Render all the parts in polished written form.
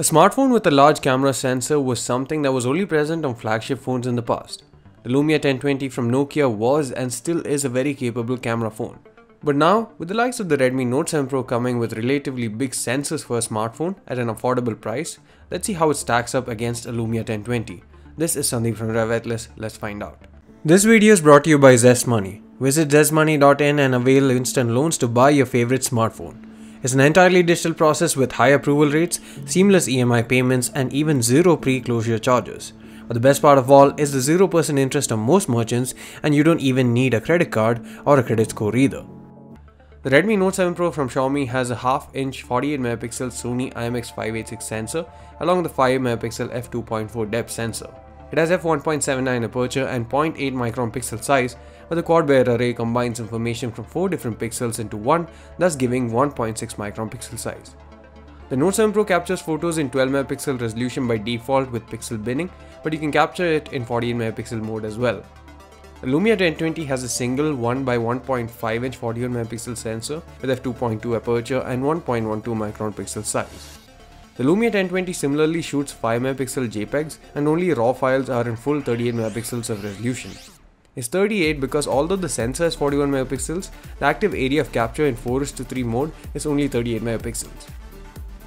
A smartphone with a large camera sensor was something that was only present on flagship phones in the past. The Lumia 1020 from Nokia was and still is a very capable camera phone. But now, with the likes of the Redmi Note 7 Pro coming with relatively big sensors for a smartphone at an affordable price, let's see how it stacks up against a Lumia 1020. This is Sandeep from RevAtlas, let's find out. This video is brought to you by Zest Money. Visit zestmoney.in and avail instant loans to buy your favorite smartphone. It's an entirely digital process with high approval rates, seamless EMI payments, and even zero pre-closure charges. But the best part of all is the 0% interest on most merchants, and you don't even need a credit card or a credit score either. The Redmi Note 7 Pro from Xiaomi has a half-inch 48MP Sony IMX586 sensor along with the 5MP f2.4 depth sensor. It has f1.79 aperture and 0.8 micron pixel size, but the quad-bare array combines information from 4 different pixels into one, thus giving 1.6 micron pixel size. The Note 7 Pro captures photos in 12MP resolution by default with pixel binning, but you can capture it in 48MP mode as well. The Lumia 1020 has a single 1x1.5 inch 41MP sensor with f2.2 aperture and 1.12 micron pixel size. The Lumia 1020 similarly shoots 5MP JPEGs, and only RAW files are in full 38MP of resolution. It's 38 because although the sensor has 41MP, the active area of capture in 4:3 mode is only 38MP.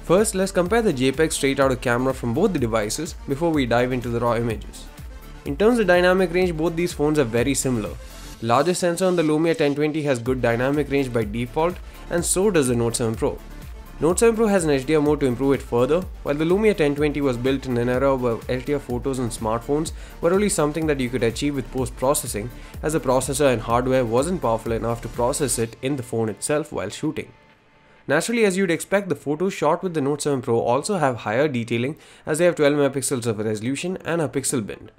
First, let's compare the JPEG straight out of camera from both the devices before we dive into the raw images. In terms of dynamic range, both these phones are very similar. The largest sensor on the Lumia 1020 has good dynamic range by default, and so does the Note 7 Pro. Note 7 Pro has an HDR mode to improve it further, while the Lumia 1020 was built in an era where HDR photos on smartphones were only something that you could achieve with post-processing, as the processor and hardware wasn't powerful enough to process it in the phone itself while shooting. Naturally, as you'd expect, the photos shot with the Note 7 Pro also have higher detailing as they have 12MP of resolution and are pixel binned.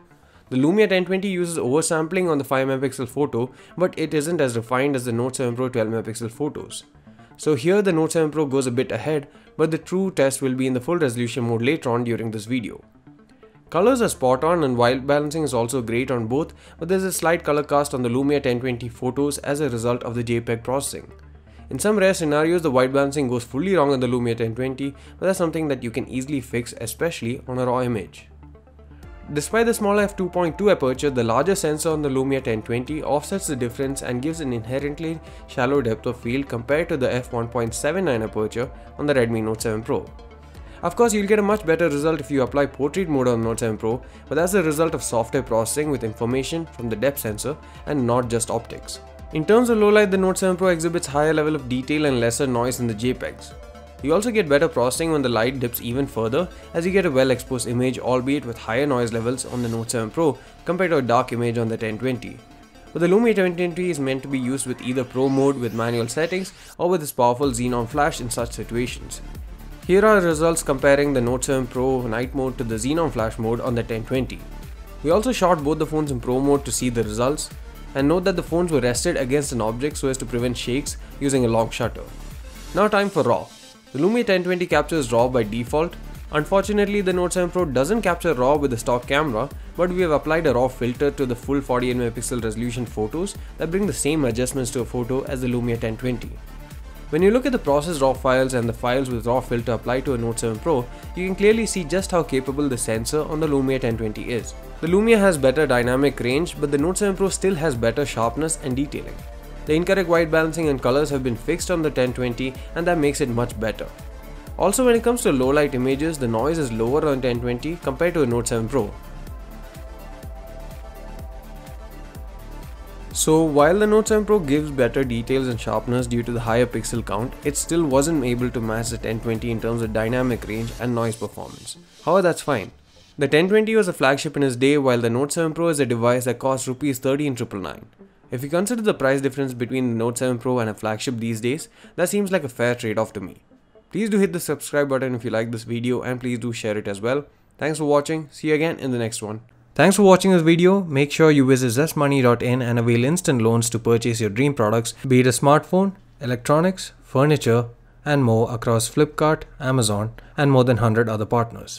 The Lumia 1020 uses oversampling on the 5MP photo, but it isn't as refined as the Note 7 Pro 12MP photos. So here the Note 7 Pro goes a bit ahead, but the true test will be in the full resolution mode later on during this video. Colors are spot on and white balancing is also great on both, but there's a slight color cast on the Lumia 1020 photos as a result of the JPEG processing. In some rare scenarios, the white balancing goes fully wrong on the Lumia 1020, but that's something that you can easily fix, especially on a raw image. Despite the smaller f2.2 aperture, the larger sensor on the Lumia 1020 offsets the difference and gives an inherently shallow depth of field compared to the f1.79 aperture on the Redmi Note 7 Pro. Of course, you'll get a much better result if you apply portrait mode on Note 7 Pro, but that's the result of software processing with information from the depth sensor and not just optics. In terms of low light, the Note 7 Pro exhibits higher level of detail and lesser noise in the JPEGs. You also get better processing when the light dips even further, as you get a well-exposed image, albeit with higher noise levels on the Note 7 Pro compared to a dark image on the 1020. But the Lumia 1020 is meant to be used with either Pro mode with manual settings or with its powerful Xenon flash in such situations. Here are results comparing the Note 7 Pro night mode to the Xenon flash mode on the 1020. We also shot both the phones in Pro mode to see the results, and note that the phones were rested against an object so as to prevent shakes using a long shutter. Now time for RAW. The Lumia 1020 captures RAW by default. Unfortunately, the Note 7 Pro doesn't capture RAW with the stock camera, but we have applied a RAW filter to the full 48MP resolution photos that bring the same adjustments to a photo as the Lumia 1020. When you look at the processed RAW files and the files with RAW filter applied to a Note 7 Pro, you can clearly see just how capable the sensor on the Lumia 1020 is. The Lumia has better dynamic range, but the Note 7 Pro still has better sharpness and detailing. The incorrect white balancing and colors have been fixed on the 1020, and that makes it much better. Also, when it comes to low light images, the noise is lower on 1020 compared to a Note 7 Pro. So while the Note 7 Pro gives better details and sharpness due to the higher pixel count, it still wasn't able to match the 1020 in terms of dynamic range and noise performance. However, that's fine. The 1020 was a flagship in its day, while the Note 7 Pro is a device that costs Rs 13,999. If you consider the price difference between the Note 7 Pro and a flagship these days, that seems like a fair trade-off to me. Please do hit the subscribe button if you like this video, and please do share it as well. Thanks for watching. See you again in the next one. Thanks for watching this video. Make sure you visit zestmoney.in and avail instant loans to purchase your dream products, be it a smartphone, electronics, furniture, and more across Flipkart, Amazon, and more than 100 other partners.